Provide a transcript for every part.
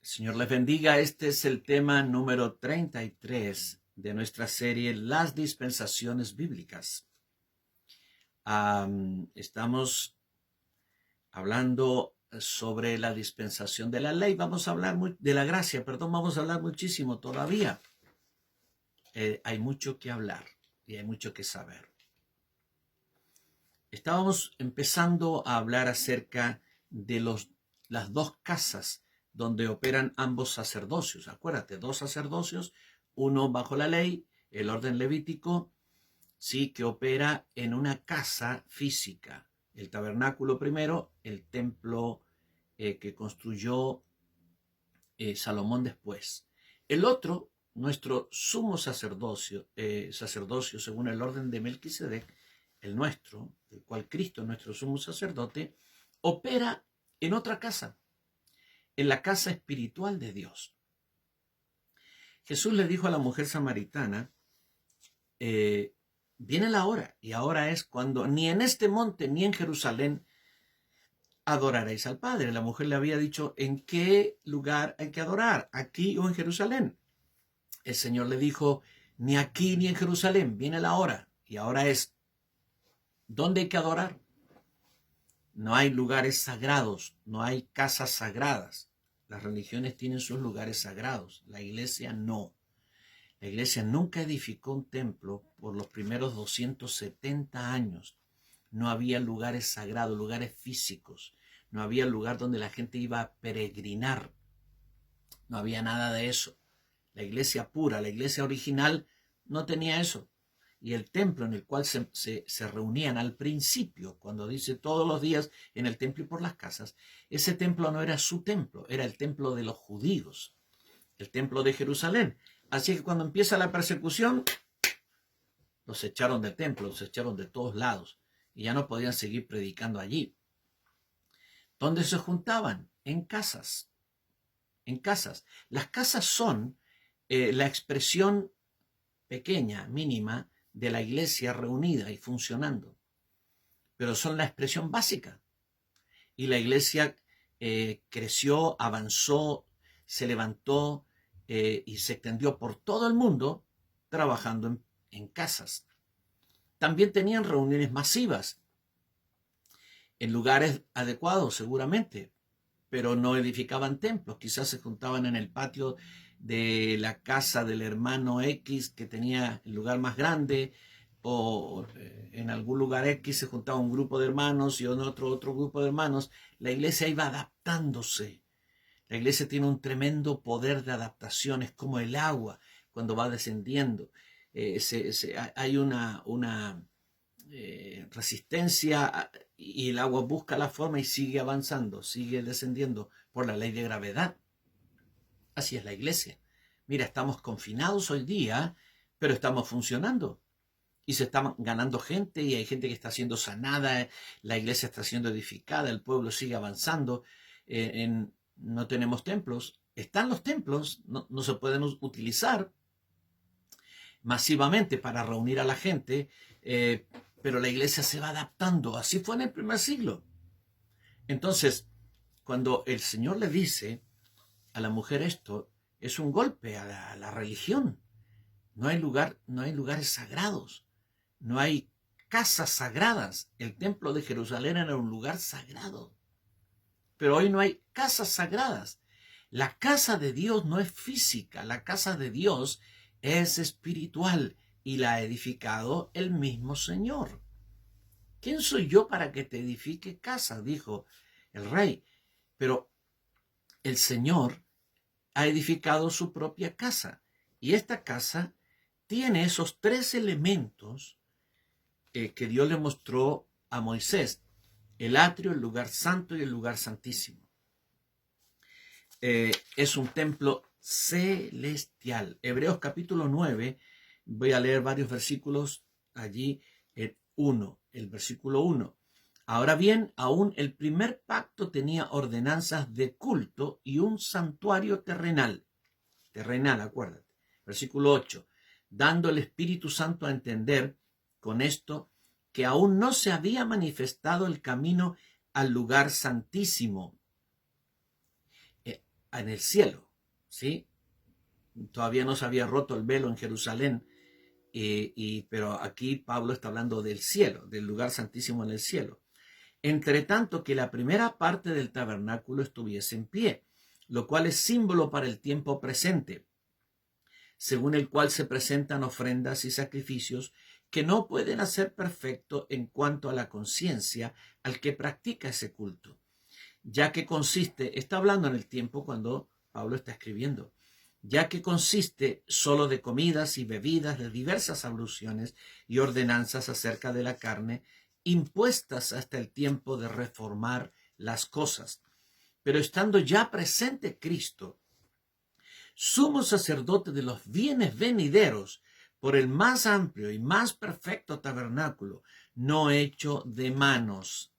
Señor les bendiga. Este es el tema número 33 de nuestra serie Las dispensaciones bíblicas. Estamos hablando sobre la dispensación de la ley. Vamos a hablar de la gracia, vamos a hablar muchísimo todavía. Hay mucho que hablar y hay mucho que saber. Estábamos empezando a hablar acerca de las dos casas donde operan ambos sacerdocios. Acuérdate, dos sacerdocios, uno bajo la ley, el orden levítico, sí, que opera en una casa física. El tabernáculo primero, el templo que construyó Salomón después. El otro, nuestro sumo sacerdocio según el orden de Melquisedec, el nuestro, del cual Cristo es nuestro sumo sacerdote, opera en otra casa, en la casa espiritual de Dios. Jesús le dijo a la mujer samaritana, viene la hora, y ahora es cuando ni en este monte ni en Jerusalén adoraréis al Padre. La mujer le había dicho, ¿en qué lugar hay que adorar? ¿Aquí o en Jerusalén? El Señor le dijo, ni aquí ni en Jerusalén, viene la hora, y ahora es, ¿dónde hay que adorar? No hay lugares sagrados, no hay casas sagradas. Las religiones tienen sus lugares sagrados, la iglesia no. La iglesia nunca edificó un templo por los primeros 270 años. No había lugares sagrados, lugares físicos. No había lugar donde la gente iba a peregrinar. No había nada de eso. La iglesia pura, la iglesia original, no tenía eso. Y el templo en el cual se reunían al principio, cuando dice todos los días en el templo y por las casas, ese templo no era su templo, era el templo de los judíos, el templo de Jerusalén. Así que cuando empieza la persecución, los echaron del templo, los echaron de todos lados, y ya no podían seguir predicando allí. ¿Dónde se juntaban? En casas. En casas. Las casas son la expresión pequeña, mínima, de la iglesia reunida y funcionando, pero son la expresión básica. Y la iglesia creció, avanzó, se levantó y se extendió por todo el mundo trabajando en casas. También tenían reuniones masivas en lugares adecuados seguramente, pero no edificaban templos. Quizás se juntaban en el patio de la casa del hermano X que tenía el lugar más grande, o en algún lugar X se juntaba un grupo de hermanos y en otro grupo de hermanos. La iglesia iba adaptándose. La iglesia tiene un tremendo poder de adaptación, es como el agua cuando va descendiendo. Hay una resistencia y el agua busca la forma y sigue avanzando, sigue descendiendo por la ley de gravedad. Así es la iglesia. Mira, estamos confinados hoy día, pero estamos funcionando. Y se está ganando gente y hay gente que está siendo sanada, la iglesia está siendo edificada, el pueblo sigue avanzando. No tenemos templos. Están los templos, no se pueden utilizar masivamente para reunir a la gente, pero la iglesia se va adaptando. Así fue en el primer siglo. Entonces, cuando el Señor le dice a la mujer esto, es un golpe a la religión. No hay lugares sagrados, no hay casas sagradas. El templo de Jerusalén era un lugar sagrado, pero hoy no hay casas sagradas. La casa de Dios no es física, la casa de Dios es espiritual y la ha edificado el mismo Señor. ¿Quién soy yo para que te edifique casa?, dijo el rey. Pero el Señor ha edificado su propia casa, y esta casa tiene esos tres elementos que Dios le mostró a Moisés: el atrio, el lugar santo y el lugar santísimo. Es un templo celestial. Hebreos capítulo 9, voy a leer varios versículos allí. El versículo 1. Ahora bien, aún el primer pacto tenía ordenanzas de culto y un santuario terrenal, acuérdate. Versículo 8. Dando el Espíritu Santo a entender con esto que aún no se había manifestado el camino al lugar santísimo. en el cielo, ¿sí? Todavía no se había roto el velo en Jerusalén, pero aquí Pablo está hablando del cielo, del lugar santísimo en el cielo. Entre tanto que la primera parte del tabernáculo estuviese en pie, lo cual es símbolo para el tiempo presente, según el cual se presentan ofrendas y sacrificios que no pueden hacer perfecto en cuanto a la conciencia al que practica ese culto, ya que consiste, está hablando en el tiempo cuando Pablo está escribiendo, ya que consiste solo de comidas y bebidas de diversas abluciones y ordenanzas acerca de la carne, impuestas hasta el tiempo de reformar las cosas. Pero estando ya presente Cristo, sumo sacerdote de los bienes venideros, por el más amplio y más perfecto tabernáculo, no hecho de manos.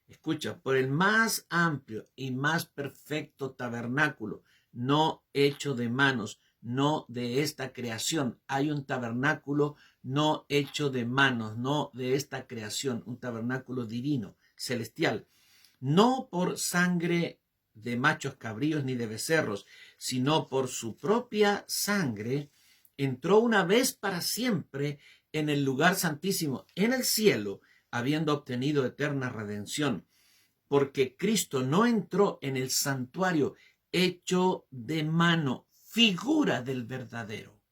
Escucha, por el más amplio y más perfecto tabernáculo, no hecho de manos, no de esta creación. Hay un tabernáculo no hecho de manos, no de esta creación, un tabernáculo divino, celestial. No por sangre de machos cabríos ni de becerros, sino por su propia sangre, entró una vez para siempre en el lugar santísimo, en el cielo, habiendo obtenido eterna redención, porque Cristo no entró en el santuario hecho de mano, figura del verdadero,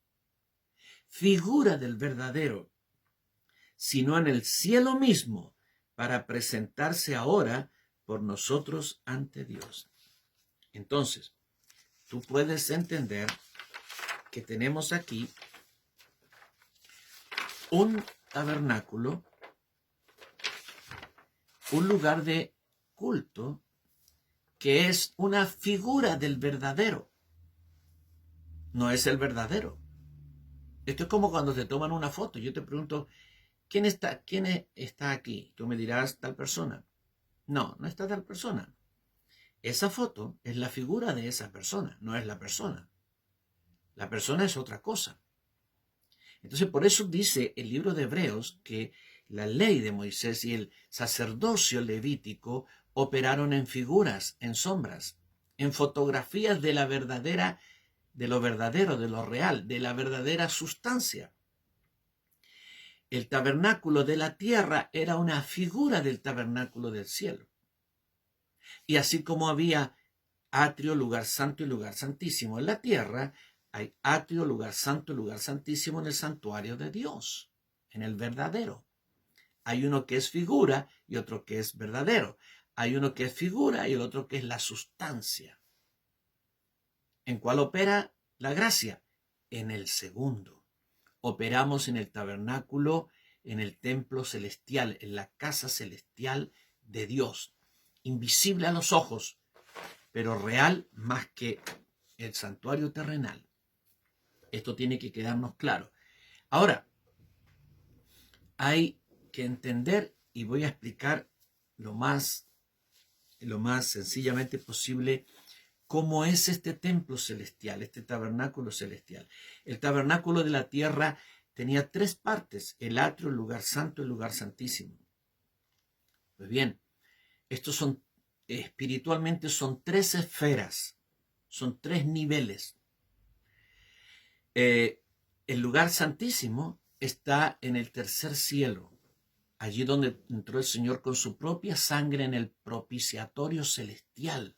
sino en el cielo mismo, para presentarse ahora por nosotros ante Dios. Entonces, tú puedes entender que tenemos aquí un tabernáculo, un lugar de culto que es una figura del verdadero. No es el verdadero. Esto es como cuando te toman una foto. Yo te pregunto, ¿quién está aquí? Tú me dirás, tal persona. No, no está tal persona. Esa foto es la figura de esa persona, no es la persona. La persona es otra cosa. Entonces, por eso dice el libro de Hebreos que la ley de Moisés y el sacerdocio levítico operaron en figuras, en sombras, en fotografías de la verdadera, de lo verdadero, de lo real, de la verdadera sustancia. El tabernáculo de la tierra era una figura del tabernáculo del cielo. Y así como había atrio, lugar santo y lugar santísimo en la tierra, hay atrio, lugar santo y lugar santísimo en el santuario de Dios, en el verdadero. Hay uno que es figura y otro que es verdadero. Hay uno que es figura y el otro que es la sustancia. ¿En cuál opera la gracia? En el segundo. Operamos en el tabernáculo, en el templo celestial, en la casa celestial de Dios, invisible a los ojos, pero real más que el santuario terrenal. Esto tiene que quedarnos claro. Ahora, hay que entender, y voy a explicar lo más sencillamente posible, cómo es este templo celestial, este tabernáculo celestial. El tabernáculo de la tierra tenía 3 partes: el atrio, el lugar santo y el lugar santísimo. Pues bien, estos son, espiritualmente son 3 esferas, son 3 niveles. El lugar santísimo está en el tercer cielo, allí donde entró el Señor con su propia sangre en el propiciatorio celestial.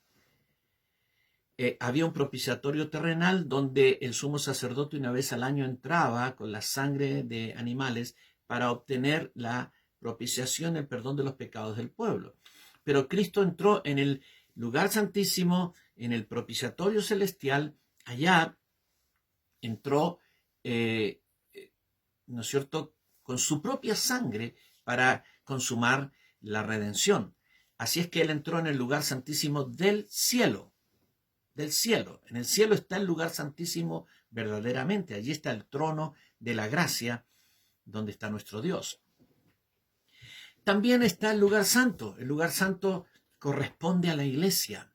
Había un propiciatorio terrenal donde el sumo sacerdote una vez al año entraba con la sangre de animales para obtener la propiciación, el perdón de los pecados del pueblo. Pero Cristo entró en el lugar santísimo, en el propiciatorio celestial. Allá entró, ¿no es cierto?, con su propia sangre para consumar la redención. Así es que Él entró en el lugar santísimo del cielo. Del cielo. En el cielo está el lugar santísimo verdaderamente. Allí está el trono de la gracia, donde está nuestro Dios. También está el lugar santo. El lugar santo corresponde a la iglesia.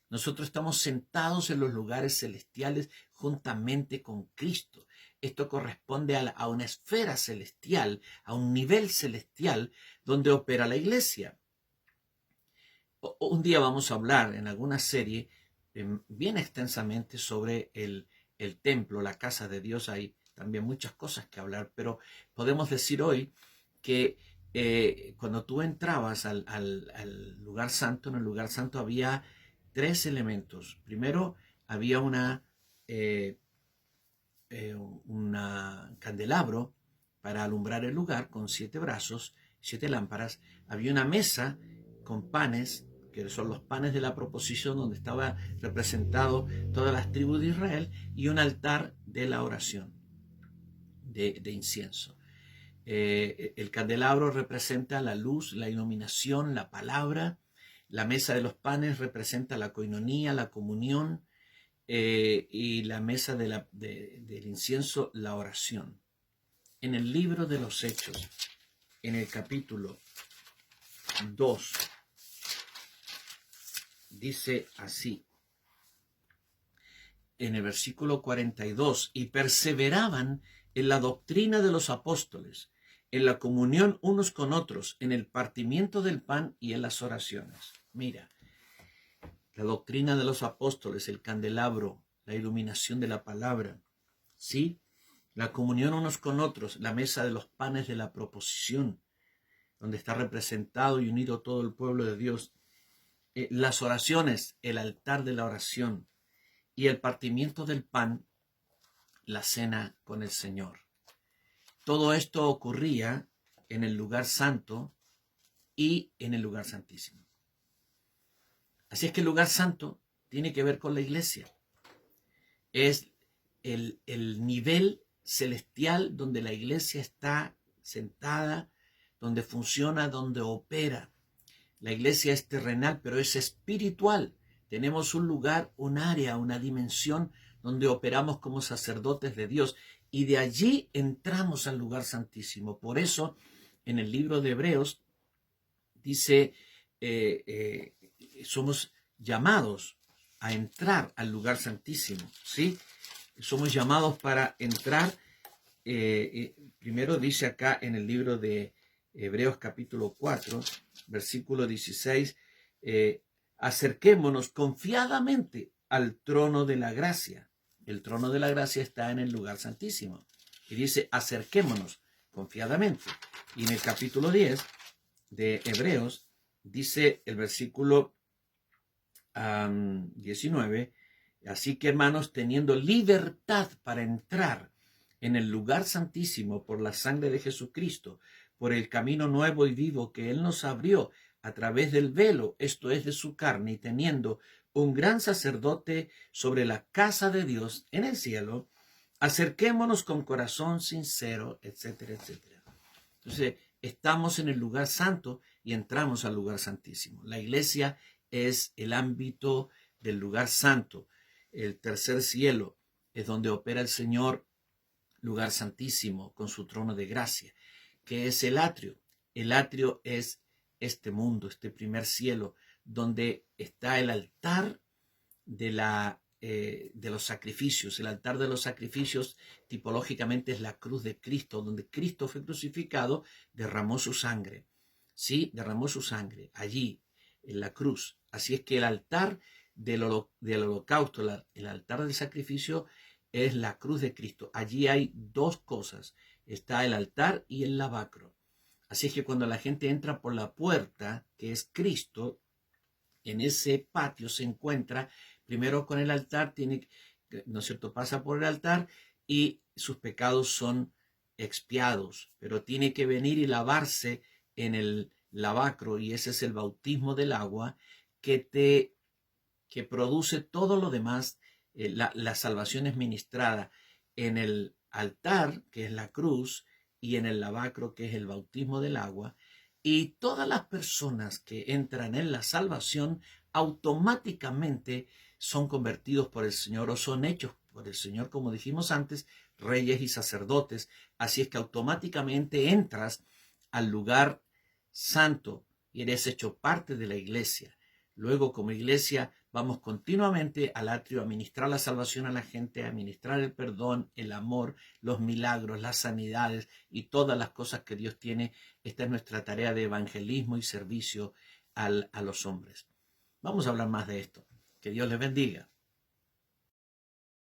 Nosotros estamos sentados en los lugares celestiales juntamente con Cristo. Esto corresponde a una esfera celestial, a un nivel celestial donde opera la iglesia. Un día vamos a hablar en alguna serie bien extensamente sobre el templo, la casa de Dios. Hay también muchas cosas que hablar, pero podemos decir hoy que cuando tú entrabas al lugar santo, en el lugar santo había tres elementos. Primero, había eh, un candelabro para alumbrar el lugar con 7 brazos, 7 lámparas. Había una mesa con panes, que son los panes de la proposición, donde estaba representado todas las tribus de Israel, y un altar de la oración, de incienso. El candelabro representa la luz, la iluminación, la palabra. La mesa de los panes representa la coinonía, la comunión, y la mesa del incienso, la oración. En el libro de los Hechos, en el capítulo 2, dice así, en el versículo 42, y perseveraban en la doctrina de los apóstoles, en la comunión unos con otros, en el partimiento del pan y en las oraciones. Mira, la doctrina de los apóstoles, el candelabro, la iluminación de la palabra, ¿sí? La comunión unos con otros, la mesa de los panes de la proposición, donde está representado y unido todo el pueblo de Dios, las oraciones, el altar de la oración y el partimiento del pan, la cena con el Señor. Todo esto ocurría en el lugar santo y en el lugar santísimo. Así es que el lugar santo tiene que ver con la iglesia. Es el nivel celestial donde la iglesia está sentada, donde funciona, donde opera. La iglesia es terrenal, pero es espiritual. Tenemos un lugar, un área, una dimensión donde operamos como sacerdotes de Dios, y de allí entramos al lugar santísimo. Por eso, en el libro de Hebreos dice, somos llamados a entrar al lugar santísimo, ¿sí? Somos llamados para entrar. Primero dice acá en el libro de Hebreos capítulo 4, versículo 16, acerquémonos confiadamente al trono de la gracia. El trono de la gracia está en el lugar santísimo. Y dice, acerquémonos confiadamente. Y en el capítulo 10 de Hebreos dice el versículo 19, así que hermanos, teniendo libertad para entrar en el lugar santísimo por la sangre de Jesucristo, por el camino nuevo y vivo que Él nos abrió a través del velo, esto es de su carne, y teniendo un gran sacerdote sobre la casa de Dios en el cielo, acerquémonos con corazón sincero, etcétera, etcétera. Entonces, estamos en el lugar santo y entramos al lugar santísimo. La iglesia es el ámbito del lugar santo. El tercer cielo es donde opera el Señor, lugar santísimo, con su trono de gracia, que es el atrio. El atrio es este mundo, este primer cielo, donde está el altar de los sacrificios. El altar de los sacrificios tipológicamente es la cruz de Cristo, donde Cristo fue crucificado, derramó su sangre. Sí, derramó su sangre allí, en la cruz. Así es que el altar del holocausto, el altar del sacrificio, es la cruz de Cristo. Allí hay dos cosas. Está el altar y el lavacro. Así es que cuando la gente entra por la puerta, que es Cristo, en ese patio se encuentra primero con el altar, ¿no es cierto? Pasa por el altar y sus pecados son expiados, pero tiene que venir y lavarse en el lavacro, y ese es el bautismo del agua que produce todo lo demás. La salvación es ministrada en el altar, que es la cruz, y en el lavacro, que es el bautismo del agua, y todas las personas que entran en la salvación automáticamente son convertidos por el Señor, o son hechos por el Señor, como dijimos antes, reyes y sacerdotes. Así es que automáticamente entras al lugar santo y eres hecho parte de la iglesia. Luego, como iglesia, vamos continuamente al atrio a ministrar la salvación a la gente, a ministrar el perdón, el amor, los milagros, las sanidades y todas las cosas que Dios tiene. Esta es nuestra tarea de evangelismo y servicio a los hombres. Vamos a hablar más de esto. Que Dios les bendiga.